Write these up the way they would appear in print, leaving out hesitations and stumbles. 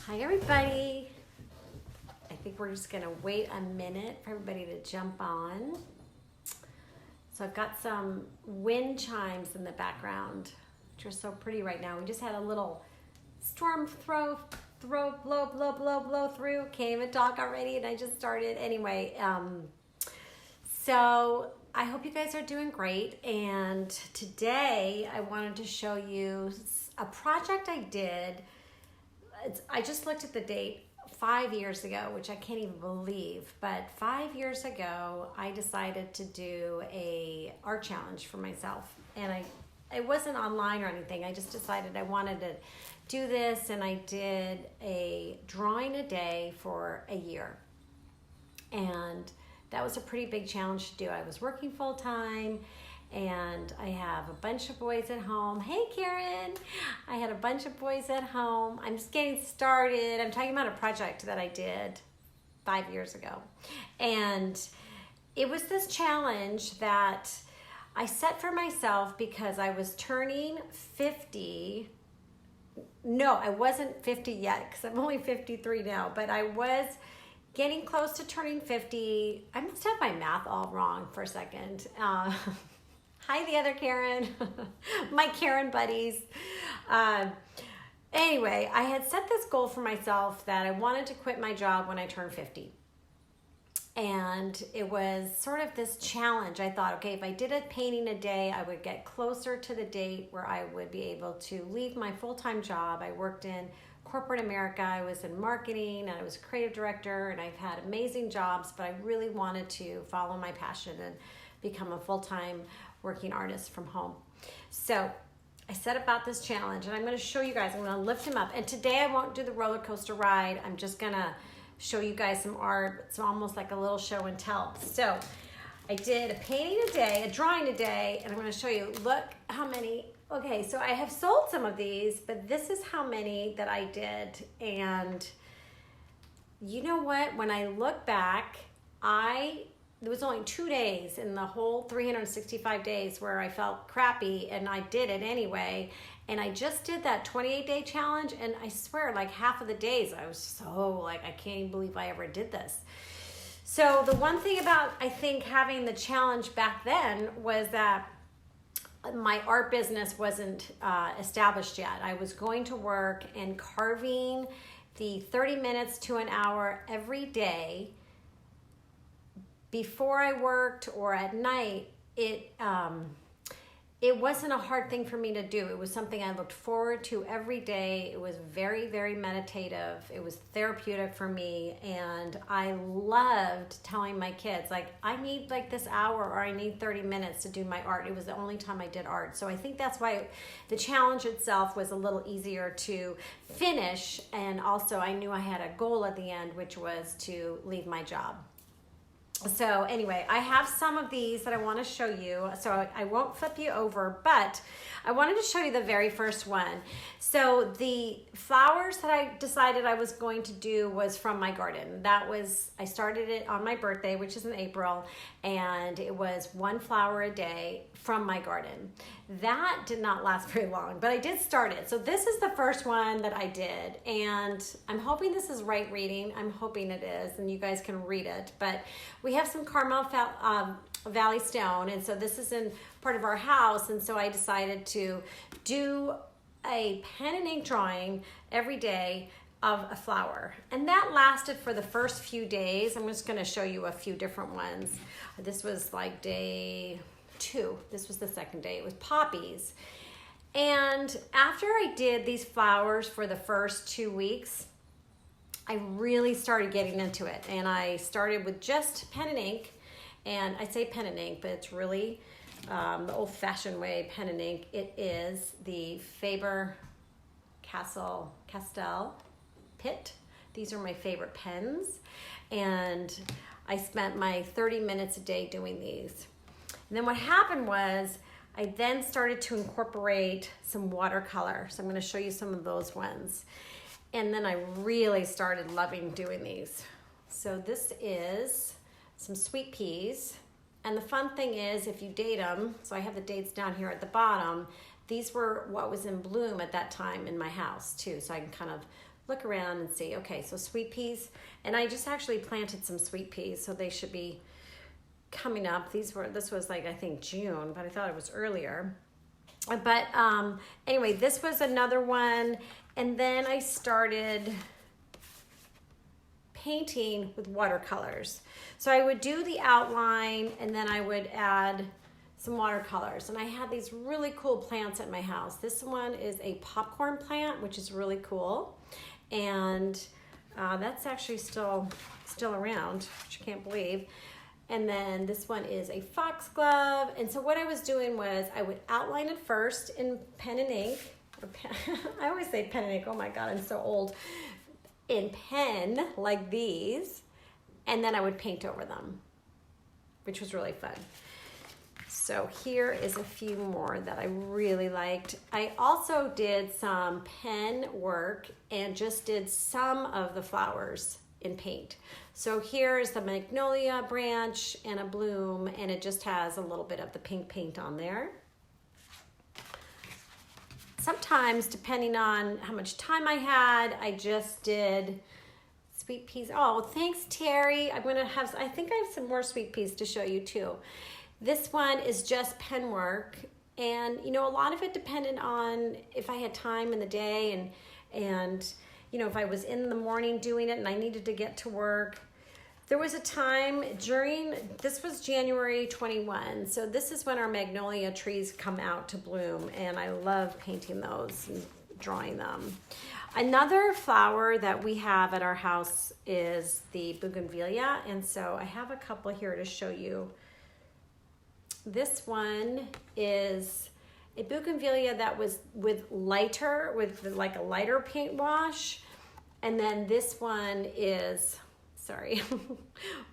Hi everybody. I think we're just gonna wait a minute for everybody to jump on. So I've got some wind chimes in the background, which are so pretty right now. We just had a little storm blow through. Can't even talk already, and I just started. Anyway, so I hope you guys are doing great. And today I wanted to show you a project I did. I just looked at the date 5 years ago, which I can't even believe, but 5 years ago, I decided to do a art challenge for myself. And it wasn't online or anything. I just decided I wanted to do this, and I did a drawing a day for a year. And that was a pretty big challenge to do. I was working full time, and I have a bunch of boys at home. Hey, Karen. I had a bunch of boys at home. I'm just getting started. I'm talking about a project that I did 5 years ago. And it was this challenge that I set for myself because I was turning 50. No, I wasn't 50 yet because I'm only 53 now, but I was getting close to turning 50. I must have my math all wrong for a second. Hi, the other Karen, my Karen buddies. Anyway, I had set this goal for myself that I wanted to quit my job when I turned 50. And it was sort of this challenge. I thought, okay, if I did a painting a day, I would get closer to the date where I would be able to leave my full-time job. I worked in corporate America. I was in marketing, and I was a creative director, and I've had amazing jobs, but I really wanted to follow my passion and become a full-time working artist from home. So I set about this challenge, and I'm going to show you guys. I'm going to lift him up. And today I won't do the roller coaster ride. I'm just going to show you guys some art. It's almost like a little show and tell. So I did a painting a day, a drawing a day, and I'm going to show you. Look how many. Okay, so I have sold some of these, but this is how many that I did. And you know what? When I look back, there was only 2 days in the whole 365 days where I felt crappy, and I did it anyway. And I just did that 28-day challenge, and I swear, like half of the days, I was so like, I can't even believe I ever did this. So the one thing about, I think, having the challenge back then was that my art business wasn't established yet. I was going to work and carving the 30 minutes to an hour every day before I worked or at night. It wasn't a hard thing for me to do. It was something I looked forward to every day. It was very, very meditative. It was therapeutic for me. And I loved telling my kids, like, I need like this hour or I need 30 minutes to do my art. It was the only time I did art. So I think that's why the challenge itself was a little easier to finish. And also I knew I had a goal at the end, which was to leave my job. So anyway, I have some of these that I want to show you. So I won't flip you over, but I wanted to show you the very first one. So the flowers that I decided I was going to do was from my garden. I started it on my birthday, which is in April, and it was one flower a day from my garden. That did not last very long, but I did start it. So this is the first one that I did, and I'm hoping this is right reading. I'm hoping it is, and you guys can read it. But we have some Carmel Valley stone, and so this is in part of our house, and so I decided to do a pen and ink drawing every day of a flower. And that lasted for the first few days. I'm just going to show you a few different ones. This was like day 2. This was the second day. It was poppies. And after I did these flowers for the first 2 weeks, I really started getting into it. And I started with just pen and ink. And I say pen and ink, but it's really the old-fashioned way pen and ink. It is the Faber-Castell Pitt. These are my favorite pens. And I spent my 30 minutes a day doing these. And then what happened was I then started to incorporate some watercolor. So I'm going to show you some of those ones. And then I really started loving doing these. So this is some sweet peas. And the fun thing is, if you date them, so I have the dates down here at the bottom, these were what was in bloom at that time in my house too. So I can kind of look around and see. Okay, so sweet peas, and I just actually planted some sweet peas, so they should be coming up. This was like, I think June, but I thought it was earlier. But anyway, this was another one, and then I started painting with watercolors. So I would do the outline, and then I would add some watercolors. And I had these really cool plants at my house. This one is a popcorn plant, which is really cool. And that's actually still around, which I can't believe. And then this one is a foxglove. And so what I was doing was I would outline it first in pen and ink. I always say pen and ink. Oh my God, I'm so old. In pen, like these. And then I would paint over them, which was really fun. So here is a few more that I really liked. I also did some pen work and just did some of the flowers in paint. So here's the magnolia branch and a bloom, and it just has a little bit of the pink paint on there. Sometimes, depending on how much time I had, I just did sweet peas. Oh, thanks, Terry. I think I have some more sweet peas to show you too. This one is just pen work, and a lot of it depended on if I had time in the day and if I was in the morning doing it and I needed to get to work. There was a time this was January 21, so this is when our magnolia trees come out to bloom, and I love painting those and drawing them. Another flower that we have at our house is the bougainvillea, and so I have a couple here to show you. This one is a bougainvillea that was with like a lighter paint wash, and then this one is,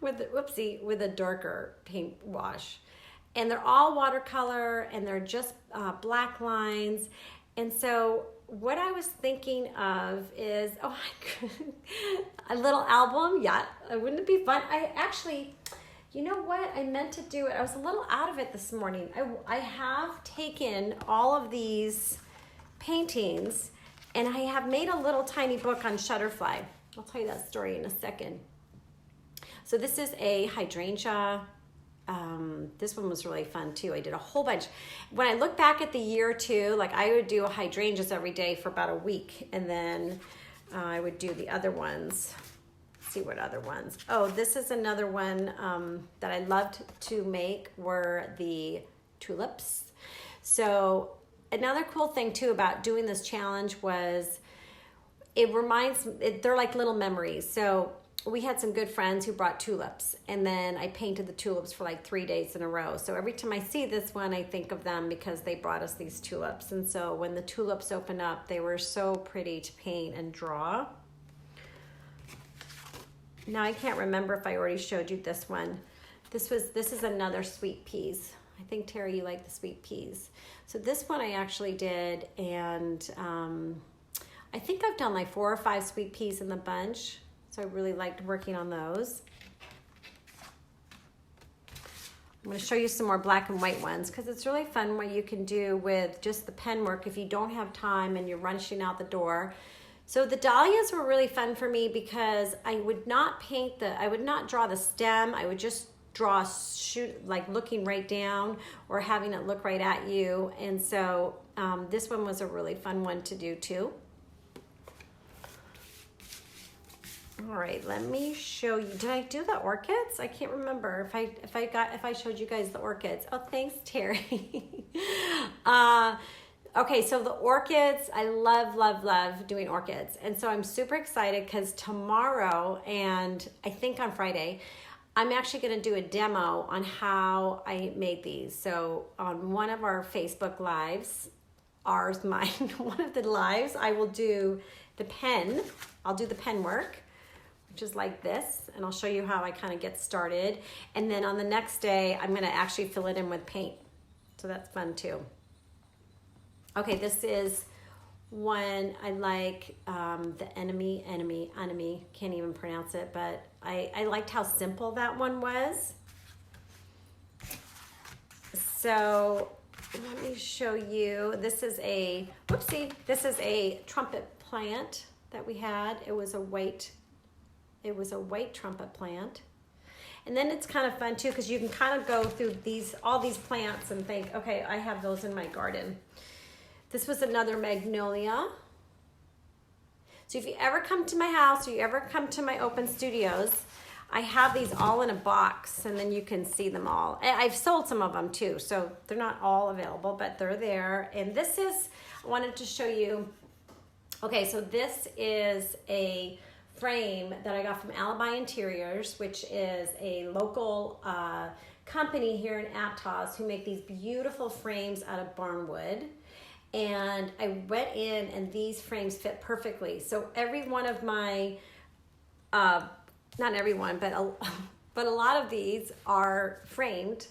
with a darker paint wash. And they're all watercolor, and they're just black lines. And so what I was thinking of is, a little album. Yeah, wouldn't it be fun? I actually, you know what? I meant to do it. I was a little out of it this morning. I have taken all of these paintings, and I have made a little tiny book on Shutterfly. I'll tell you that story in a second. So this is a hydrangea. This one was really fun too. I did a whole bunch. When I look back at the year too, like I would do hydrangeas every day for about a week, and then I would do the other ones. Let's see what other ones. Oh, this is another one that I loved to make were the tulips. So another cool thing too about doing this challenge was they're like little memories. So we had some good friends who brought tulips, and then I painted the tulips for like 3 days in a row. So every time I see this one, I think of them because they brought us these tulips. And so when the tulips open up, they were so pretty to paint and draw. Now I can't remember if I already showed you this one. This is another sweet peas. I think, Terry, you like the sweet peas. So this one I actually did, and I think I've done like 4 or 5 sweet peas in the bunch. So I really liked working on those. I'm going to show you some more black and white ones because it's really fun what you can do with just the pen work if you don't have time and you're rushing out the door. So the dahlias were really fun for me because I would not draw the stem. I would just like looking right down or having it look right at you. And so this one was a really fun one to do too. All right, let me show you. Did I do the orchids? I can't remember if I showed you guys the orchids. Oh, thanks, Terry. Okay, so the orchids, I love doing orchids. And so I'm super excited because tomorrow and I think on Friday, I'm actually going to do a demo on how I made these. So on one of our Facebook lives, mine, one of the lives, I will do the pen. I'll do the pen work, which is like this, and I'll show you how I kind of get started. And then on the next day, I'm gonna actually fill it in with paint. So that's fun too. Okay, this is one I like, the enemy, can't even pronounce it, but I liked how simple that one was. So let me show you, this is a trumpet plant. that we had. It was a white trumpet plant. And then it's kind of fun too, because you can kind of go through all these plants and think, okay, I have those in my garden. This was another magnolia. So if you ever come to my house or you ever come to my open studios, I have these all in a box, and then you can see them all. I've sold some of them too, so they're not all available, but they're there. And this is, I wanted to show you, okay, so this is a frame that I got from Alibi Interiors, which is a local company here in Aptos who make these beautiful frames out of barnwood. And I went in, and these frames fit perfectly. So every one of my, not everyone, but a lot of these are framed,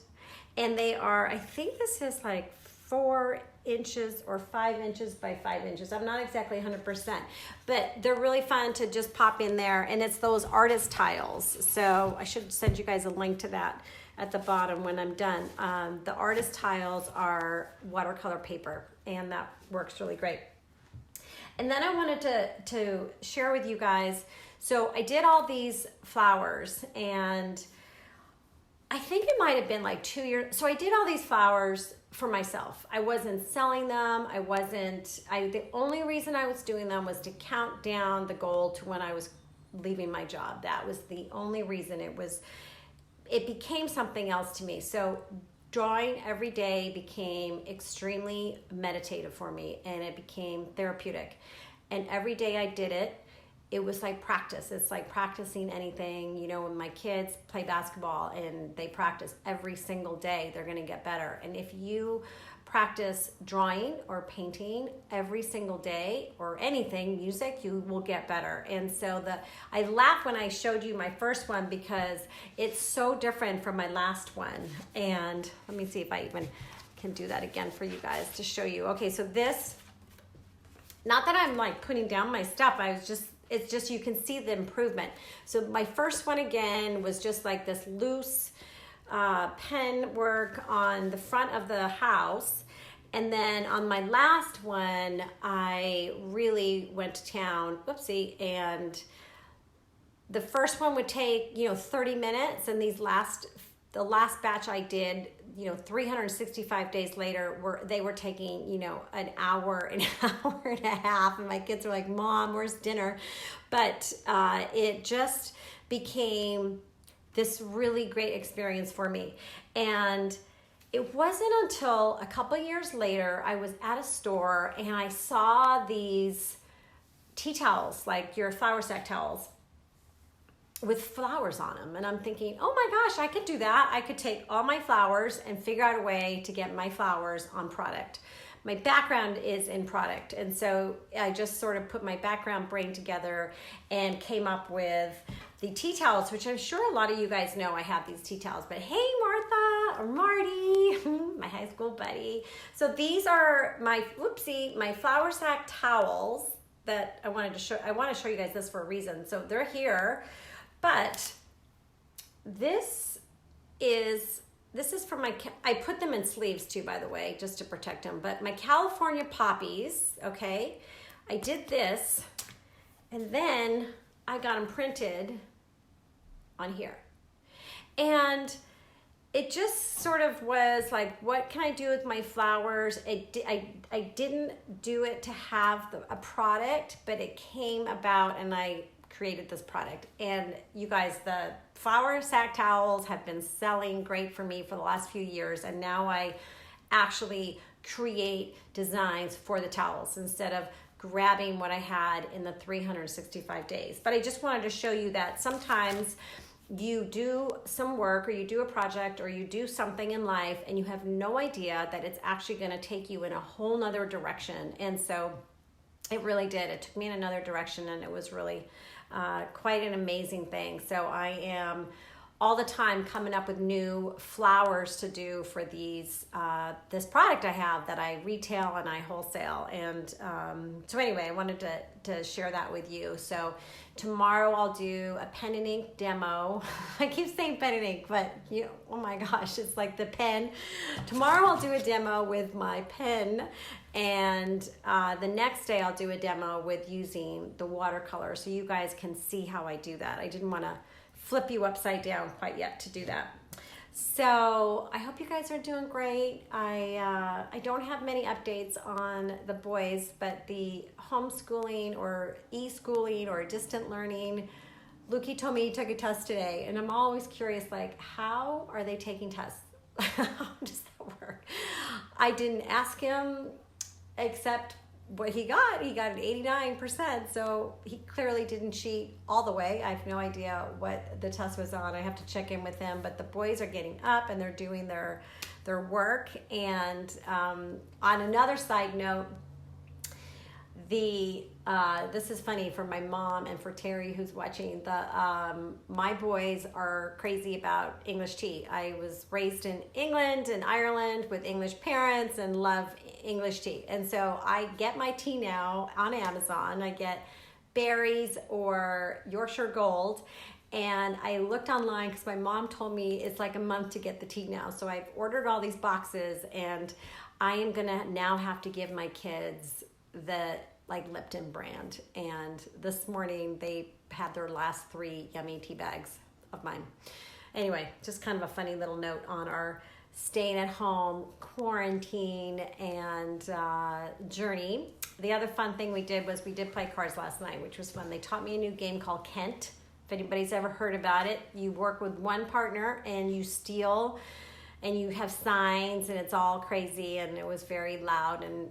and they are, I think this is like 4 inches or 5 inches by 5 inches. I'm not exactly 100%, but they're really fun to just pop in there. And it's those artist tiles. So I should send you guys a link to that at the bottom when I'm done. The artist tiles are watercolor paper, and that works really great. And then I wanted to share with you guys, so I did all these flowers, and I think it might have been like 2 years. So I did all these flowers for myself. I wasn't selling them. The only reason I was doing them was to count down the goal to when I was leaving my job. That was the only reason. It became something else to me. So drawing every day became extremely meditative for me, and it became therapeutic. And every day I did it, it was like practice. It's like practicing anything. You know, when my kids play basketball and they practice every single day, they're gonna get better. And if you practice drawing or painting every single day, or anything, music, you will get better. And so I laughed when I showed you my first one, because it's so different from my last one. And let me see if I even can do that again for you guys to show you. Okay, so this, not that I'm like putting down my stuff, it's just you can see the improvement. So my first one again was just like this loose pen work on the front of the house. And then on my last one, I really went to town, and the first one would take, 30 minutes, and the last batch I did, 365 days later, they were taking, an hour and a half, and my kids were like, Mom, where's dinner? But it just became this really great experience for me. And it wasn't until a couple years later, I was at a store and I saw these tea towels, like your flour sack towels, with flowers on them. And I'm thinking, oh my gosh, I could do that. I could take all my flowers and figure out a way to get my flowers on product. My background is in product. And so I just sort of put my background brain together and came up with the tea towels, which I'm sure a lot of you guys know I have these tea towels. But hey, Martha or Marty, my high school buddy. So these are my flour sack towels that I want to show you guys this for a reason. So they're here. But this is for I put them in sleeves too, by the way, just to protect them. But my California poppies, okay, I did this, and then I got them printed on here. And it just sort of was like, what can I do with my flowers? I didn't do it to have a product, but it came about, and I created this product. And you guys, the flour sack towels have been selling great for me for the last few years, and now I actually create designs for the towels instead of grabbing what I had in the 365 days. But I just wanted to show you that sometimes you do some work, or you do a project, or you do something in life, and you have no idea that it's actually going to take you in a whole nother direction. And so it really did. It took me in another direction, and it was really quite an amazing thing. So I am all the time coming up with new flowers to do for these this product I have that I retail and I wholesale. And so anyway, I wanted to share that with you. So tomorrow I'll do a pen and ink demo. I keep saying pen and ink, but oh my gosh, it's like the pen. Tomorrow I'll do a demo with my pen, and the next day I'll do a demo with using the watercolor, so you guys can see how I do that. I didn't want to flip you upside down quite yet to do that. So I hope you guys are doing great. I don't have many updates on the boys, but the homeschooling or e-schooling or distant learning, Lukey told me he took a test today, and I'm always curious, like, how are they taking tests? How does that work? I didn't ask him, except what he got an 89%, so he clearly didn't cheat all the way. I have no idea what the test was on. I have to check in with him, but the boys are getting up and they're doing their work. And on another side note, this is funny for my mom and for Terry who's watching. My boys are crazy about English tea. I was raised in England and Ireland with English parents and love English tea. And so I get my tea now on Amazon. I get berries or Yorkshire Gold. And I looked online because my mom told me it's like a month to get the tea now. So I've ordered all these boxes, and I am gonna now have to give my kids the Lipton brand. And this morning they had their last 3 yummy tea bags of mine. Anyway, just kind of a funny little note on our staying at home, quarantine, and journey. The other fun thing we did was we did play cards last night, which was fun. They taught me a new game called Kent. If anybody's ever heard about it, you work with one partner and you steal, and you have signs, and it's all crazy, and it was very loud, and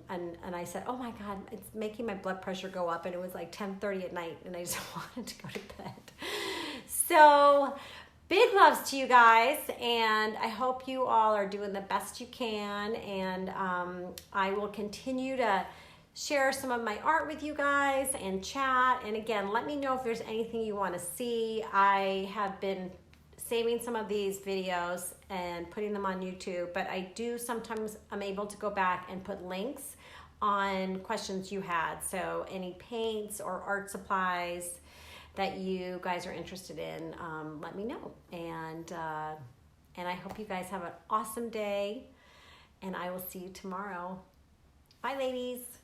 I said, oh my God, it's making my blood pressure go up, and it was like 10:30 at night, and I just wanted to go to bed. So big loves to you guys, and I hope you all are doing the best you can, and I will continue to share some of my art with you guys and chat. And again, let me know if there's anything you want to see. I have been saving some of these videos and putting them on YouTube, but I do sometimes, I'm able to go back and put links on questions you had. So any paints or art supplies that you guys are interested in, let me know. And I hope you guys have an awesome day, and I will see you tomorrow. Bye, ladies.